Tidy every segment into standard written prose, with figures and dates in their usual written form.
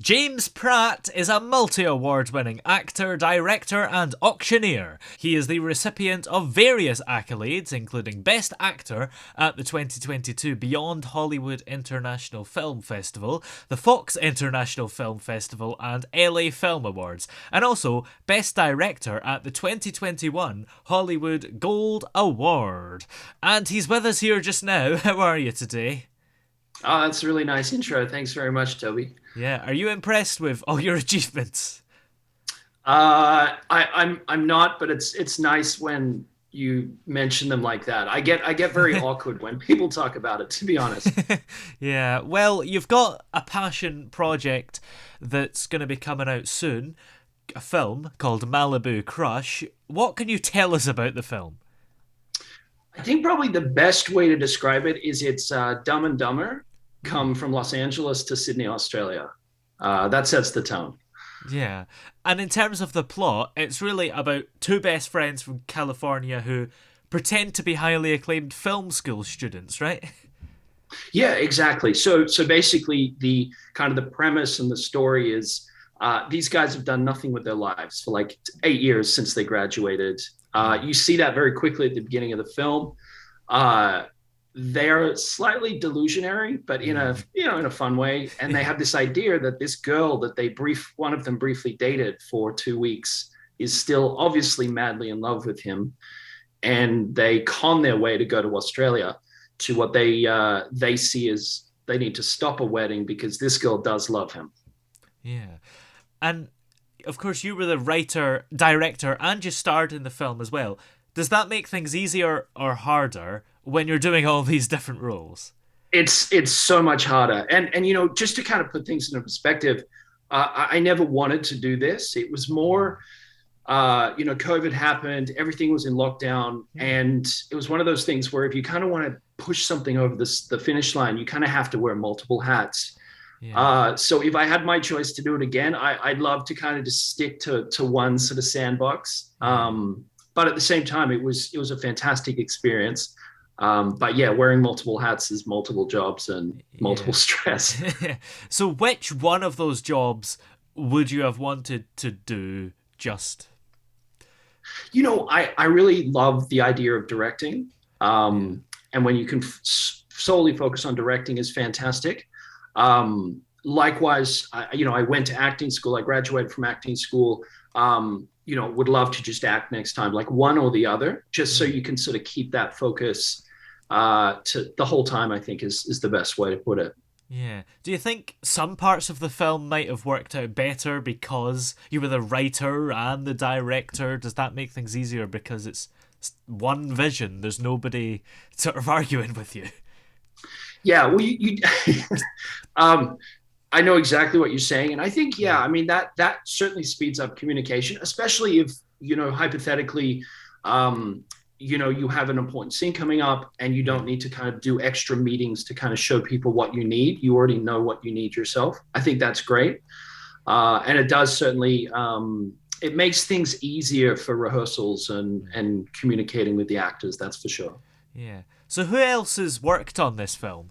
James Pratt is a multi-award winning actor, director, and auctioneer. He is the recipient of various accolades, including Best Actor at the 2022 Beyond Hollywood International Film Festival, the Fox International Film Festival, and LA Film Awards, and also Best Director at the 2021 Hollywood Gold Award. And he's with us here just now. How are you today? Oh, that's a really nice intro. Thanks very much, Toby. Yeah, are you impressed with all your achievements? I'm not, but it's nice when you mention them like that. I get very awkward when people talk about it, to be honest. Yeah, well, you've got a passion project that's going to be coming out soon, a film called Malibu Crush. What can you tell us about the film? I think probably the best way to describe it is it's Dumb and Dumber come from Los Angeles to Sydney, Australia. That sets the tone. Yeah, and in terms of the plot, it's really about two best friends from California who pretend to be highly acclaimed film school students, right? Yeah, exactly. So basically, the kind of the premise and the story is these guys have done nothing with their lives for like 8 years since they graduated. You see that very quickly at the beginning of the film. They're slightly delusionary, but in a fun way. And they have this idea that this girl that one of them briefly dated for 2 weeks is still obviously madly in love with him, and they con their way to go to Australia to what they see as they need to stop a wedding because this girl does love him. Yeah. And of course, you were the writer, director, and you starred in the film as well. Does that make things easier or harder when you're doing all these different roles? It's so much harder, and just to kind of put things into perspective, I never wanted to do this. It was more, COVID happened, everything was in lockdown, and it was one of those things where if you kind of want to push something over the finish line, you kind of have to wear multiple hats. Yeah. So if I had my choice to do it again, I'd love to kind of just stick to one sort of sandbox. But at the same time, it was a fantastic experience. But yeah, wearing multiple hats is multiple jobs and multiple Yeah. stress. So, which one of those jobs would you have wanted to do just? I really love the idea of directing. Yeah. And when you can solely focus on directing is fantastic. Likewise, I went to acting school. I graduated from acting school. Would love to just act next time, like one or the other, just so you can sort of keep that focus to the whole time, I think is the best way to put it. Yeah. Do you think some parts of the film might have worked out better because you were the writer and the director? Does that make things easier because it's one vision? There's nobody sort of arguing with you. Yeah, well, I know exactly what you're saying, and I think, yeah, I mean that certainly speeds up communication, especially if hypothetically, you have an important scene coming up, and you don't need to kind of do extra meetings to kind of show people what you need. You already know what you need yourself. I think that's great, and it does certainly. It makes things easier for rehearsals and communicating with the actors. That's for sure. Yeah. So who else has worked on this film?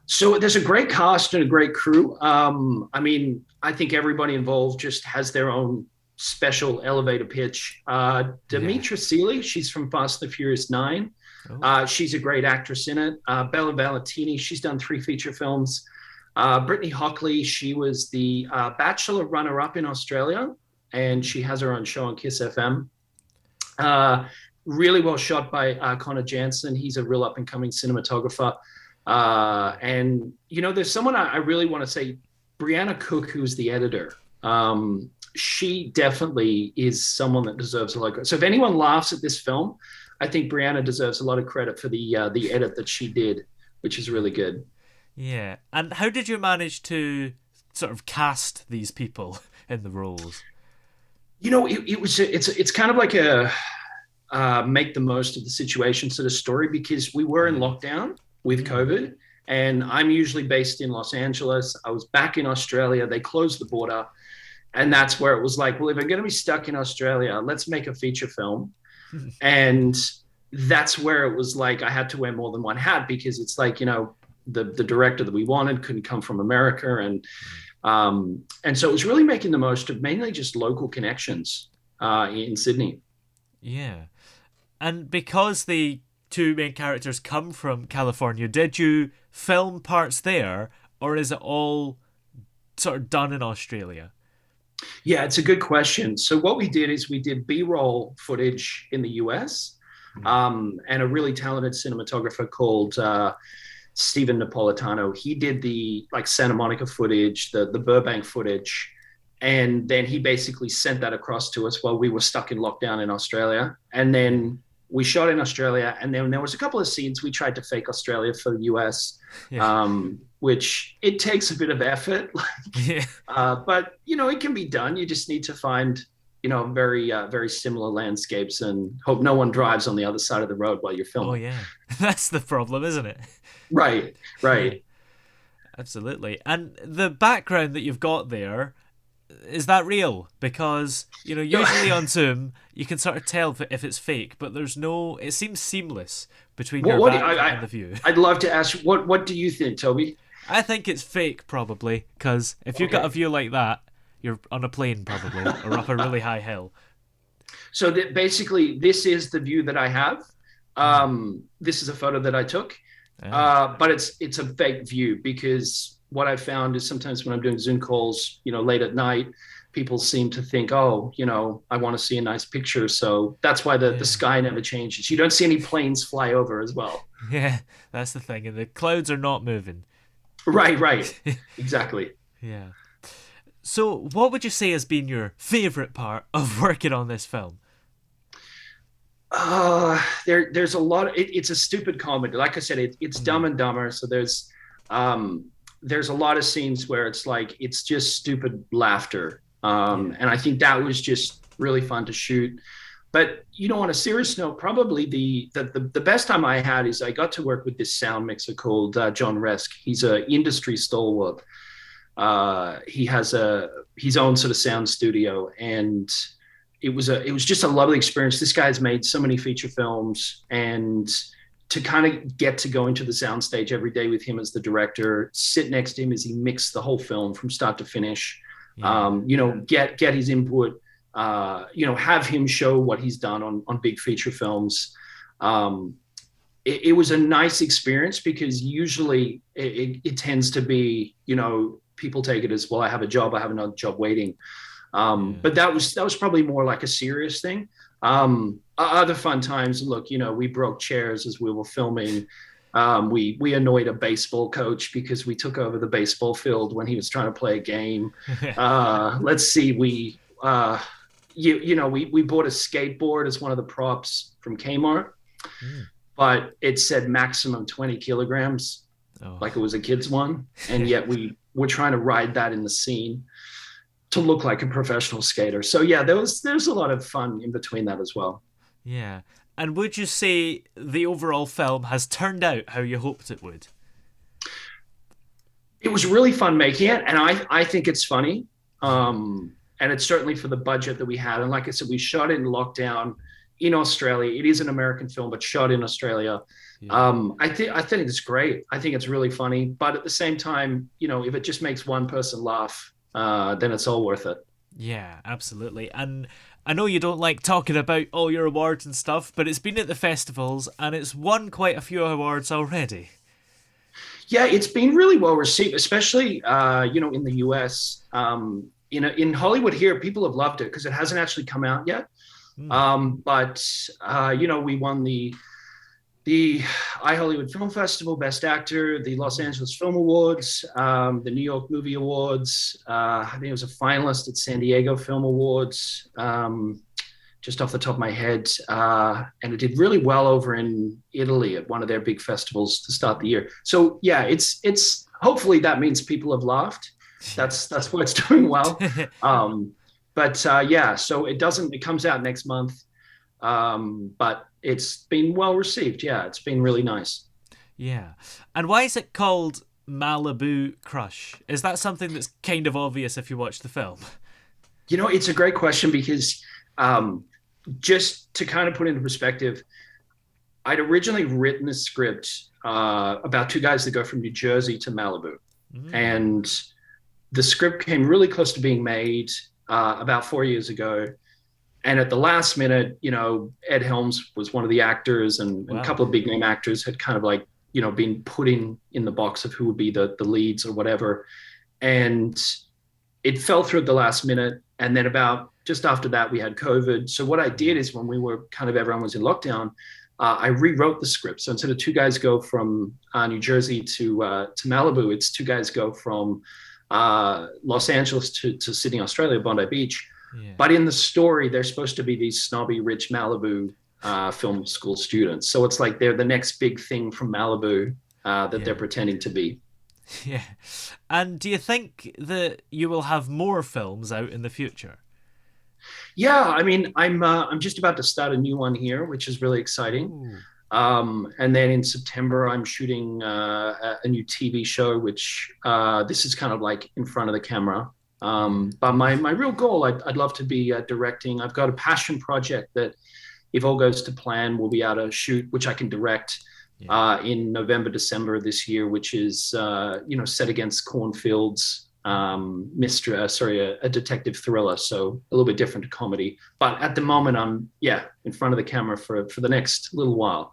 So there's a great cast and a great crew. I mean, I think everybody involved just has their own special elevator pitch. Yeah. Demetra Seeley, she's from Fast and the Furious 9. Oh. She's a great actress in it. Bella Valentini, she's done 3 feature films. Brittany Hockley, she was the Bachelor runner-up in Australia, and she has her own show on Kiss FM. Really well shot by Connor Jansen. He's a real up-and-coming cinematographer. And there's someone I really want to say, Brianna Cook, who's the editor. She definitely is someone that deserves a lot of credit. So if anyone laughs at this film, I think Brianna deserves a lot of credit for the edit that she did, which is really good. Yeah. And how did you manage to sort of cast these people in the roles? It's kind of like a make the most of the situation sort of story, because we were in lockdown with COVID, and I'm usually based in Los Angeles. I was back in Australia. They closed the border. And that's where it was like, well, if I'm going to be stuck in Australia, let's make a feature film. And that's where it was like I had to wear more than one hat, because it's like, the director that we wanted couldn't come from America, and so it was really making the most of mainly just local connections in Sydney. Yeah. And because the two main characters come from California, did you film parts there, or is it all sort of done in Australia? Yeah, it's a good question. So what we did is we did B-roll footage in the US, Mm. and a really talented cinematographer called Stephen Napolitano. He did the like Santa Monica footage, the Burbank footage, and then he basically sent that across to us while we were stuck in lockdown in Australia. And then we shot in Australia, and then there was a couple of scenes we tried to fake Australia for the US, Yeah. which it takes a bit of effort, Yeah. but it can be done. You just need to find very similar landscapes and hope no one drives on the other side of the road while you're Oh, filming. yeah. That's the problem, isn't it? Right, Yeah, right. absolutely. And the background that you've got there, is that real? Because, No, usually on Zoom, you can sort of tell if it's fake, but it seems seamless between your what back and the view. I'd love to ask what do you think, Toby? I think it's fake, probably, because if you've got a Okay. view like that, you're on a plane, probably, or up a really high hill. So that basically, this is the view that I have. Hmm. This is a photo that I took, Ah, but it's a fake view because what I found is sometimes when I'm doing Zoom calls, late at night, people seem to think, oh, I want to see a nice picture. So that's why the yeah. sky never changes. You don't see any planes fly over as well. Yeah, that's the thing. And the clouds are not moving. Right, right. Exactly. Yeah. So, what would you say has been your favourite part of working on this film? There's a lot of it's a stupid comedy. Like I said, it's Dumb Mm, and Dumber. So um, there's a lot of scenes where it's like it's just stupid laughter. yeah. And I think that was just really fun to shoot. But on a serious note, probably the best time I had is I got to work with this sound mixer called John Resk. He's an industry stalwart. He has his own sort of sound studio, and it was just a lovely experience. This guy's made so many feature films, and to kind of get to go into the soundstage every day with him as the director, sit next to him as he mixed the whole film from start to finish, Yeah. get his input, have him show what he's done on big feature films. It was a nice experience because usually it tends to be, people take it as, well, I have a job, I have another job waiting. Yeah. But that was probably more like a serious thing. Other fun times, look, we broke chairs as we were filming. We annoyed a baseball coach because we took over the baseball field when he was trying to play a game. Let's see, we bought a skateboard as one of the props from Kmart, Mm. but it said maximum 20 kilograms, Oh. like it was a kid's one, and yet we were trying to ride that in the scene to look like a professional skater. So yeah, there's a lot of fun in between that as well. Yeah. And would you say the overall film has turned out how you hoped it would? It was really fun making it, and I think it's funny. And it's certainly for the budget that we had. And like I said, we shot it in lockdown in Australia. It is an American film, but shot in Australia. Yeah. I think it's great. I think it's really funny. But at the same time, if it just makes one person laugh, then it's all worth it. Yeah, absolutely. And I know you don't like talking about all your awards and stuff, but it's been at the festivals and it's won quite a few awards already. Yeah, it's been really well received, especially in the US. In Hollywood here, people have loved it because it hasn't actually come out yet. Hmm. But we won the iHollywood Film Festival Best Actor, the Los Angeles Film Awards, the New York Movie Awards. I think it was a finalist at San Diego Film Awards. Just off the top of my head, and it did really well over in Italy at one of their big festivals to start the year. So yeah, it's hopefully that means people have laughed. That's why it's doing well. But yeah, so it comes out next month, but it's been well received. Yeah, it's been really nice. Yeah. And why is it called Malibu Crush? Is that something that's kind of obvious if you watch the film? It's a great question because just to kind of put into perspective, I'd originally written the script about two guys that go from New Jersey to Malibu. Mm. And the script came really close to being made about 4 years ago. And at the last minute, Ed Helms was one of the actors, and a Wow. couple of big name actors had kind of like, been put in the box of who would be the leads or whatever. And it fell through at the last minute. And then about just after that, we had COVID. So what I did is when we were everyone was in lockdown, I rewrote the script. So instead of two guys go from New Jersey to Malibu, it's two guys go from Los Angeles to Sydney, Australia, Bondi Beach. Yeah. But in the story, they're supposed to be these snobby, rich Malibu film school students. So it's like they're the next big thing from Malibu that they're pretending to be. Yeah. And do you think that you will have more films out in the future? Yeah, I mean, I'm just about to start a new one here, which is really exciting. Ooh. And then in September, I'm shooting a new TV show, which this is kind of like in front of the camera. But my real goal, I'd love to be directing. I've got a passion project that, if all goes to plan, we'll be able to shoot, which I can direct in November, December of this year, which is set against cornfields, a detective thriller, so a little bit different to comedy. But at the moment, I'm in front of the camera for the next little while.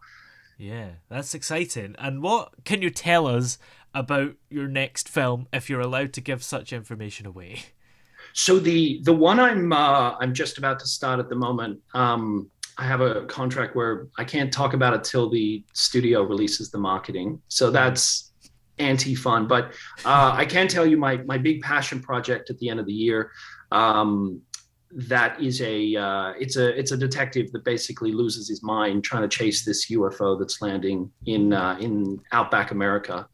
Yeah, that's exciting. And what can you tell us about your next film, if you're allowed to give such information away? So the one I'm just about to start at the moment, I have a contract where I can't talk about it till the studio releases the marketing. So that's anti-fun. But I can tell you my big passion project at the end of the year. That is it's a detective that basically loses his mind trying to chase this UFO that's landing in outback America,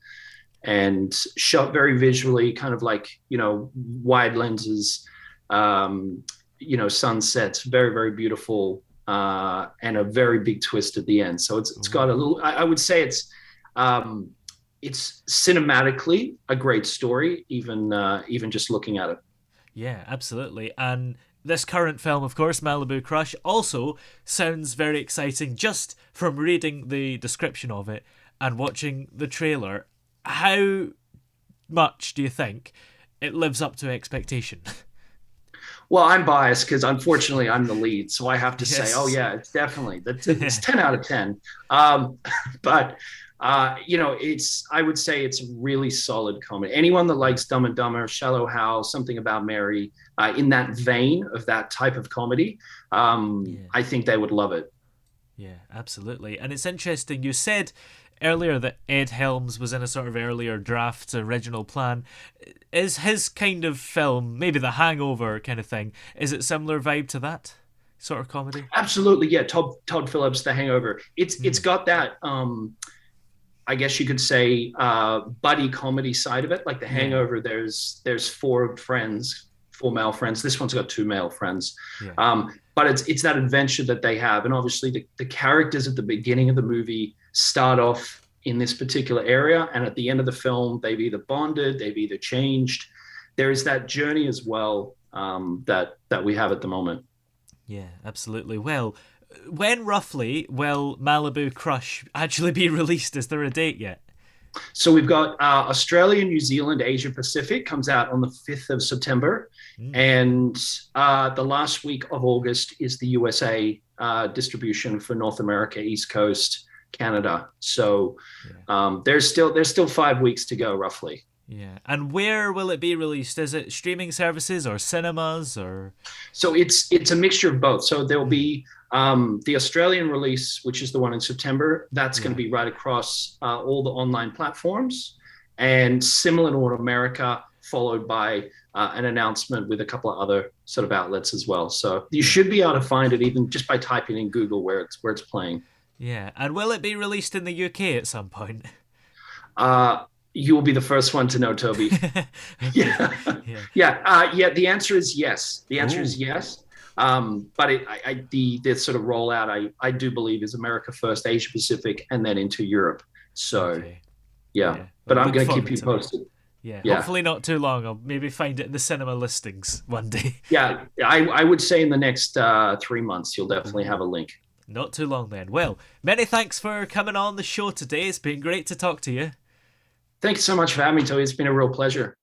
and shot very visually, kind of like wide lenses, sunsets, very very beautiful, and a very big twist at the end. So it's got a little. I would say it's cinematically a great story, even just looking at it. Yeah, absolutely. And this current film, of course, Malibu Crush, also sounds very exciting just from reading the description of it and watching the trailer. How much do you think it lives up to expectation? Well, I'm biased because unfortunately I'm the lead, so I have to say, Yes. oh yeah, it's definitely it's 10 out of 10. But I would say it's a really solid comedy. Anyone that likes Dumb and Dumber, Shallow Hal, Something About Mary, in that vein of that type of comedy, I think they would love it. Yeah, absolutely. And it's interesting, you said earlier that Ed Helms was in a sort of earlier draft original plan. Is his kind of film, maybe the Hangover kind of thing, is it similar vibe to that sort of comedy? Absolutely, yeah. Todd Phillips, The Hangover. It's got that. I guess you could say buddy comedy side of it. Like The Hangover, there's four male friends. This one's got two male friends. But it's that adventure that they have. And obviously the characters at the beginning of the movie start off in this particular area. And at the end of the film, they've either bonded, they've either changed. There is that journey as well, that we have at the moment. Yeah, absolutely. Well, when roughly will Malibu Crush actually be released? Is there a date yet? So we've got Australia, New Zealand, Asia Pacific comes out on the 5th of September. And the last week of August is the USA distribution for North America, East Coast, Canada. So there's still 5 weeks to go, roughly. Yeah. And where will it be released? Is it streaming services or cinemas or? So it's a mixture of both. So there'll be the Australian release, which is the one in September. That's going to be right across all the online platforms, and similar to North America, followed by an announcement with a couple of other sort of outlets as well. So you should be able to find it even just by typing in Google where it's playing. Yeah. And will it be released in the UK at some point? You will be the first one to know, Toby. Yeah. The answer is yes. The answer is yes. But the sort of rollout, I do believe, is America first, Asia Pacific, and then into Europe. So, but I'm going to keep you posted. Yeah, hopefully not too long. I'll maybe find it in the cinema listings one day. Yeah, I would say in the next 3 months, you'll definitely have a link. Not too long then. Well, many thanks for coming on the show today. It's been great to talk to you. Thanks so much for having me, Toby. It's been a real pleasure.